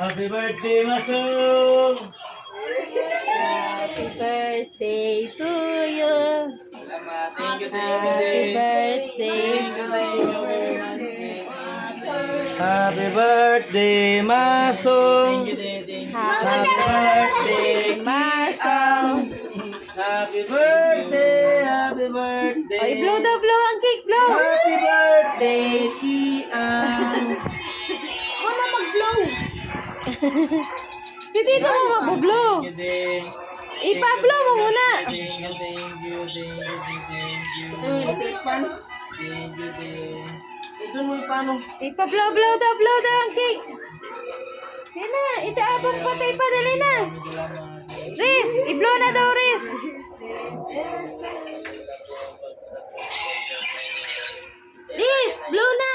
Happy birthday, Masong! Happy birthday to you. Thank you, Happy birthday to you. Happy birthday, Masong! Happy birthday, Masong. Happy birthday, happy birthday! Oy, blow daw, blow ang cake, blow. Happy birthday, Kian! Ako na mag-blow. Si Tito mo mag-blow. Thank you, Ding. Ipa-blow mo muna. Thank you, thank you, thank you, thank you. Thank you, Ding. Ito mo paano? Ipa-blow, blow daw ang cake. Yan na, itaabang patay pa, dali na. Riz, i-blow na daw, Riz. Riz, blow na.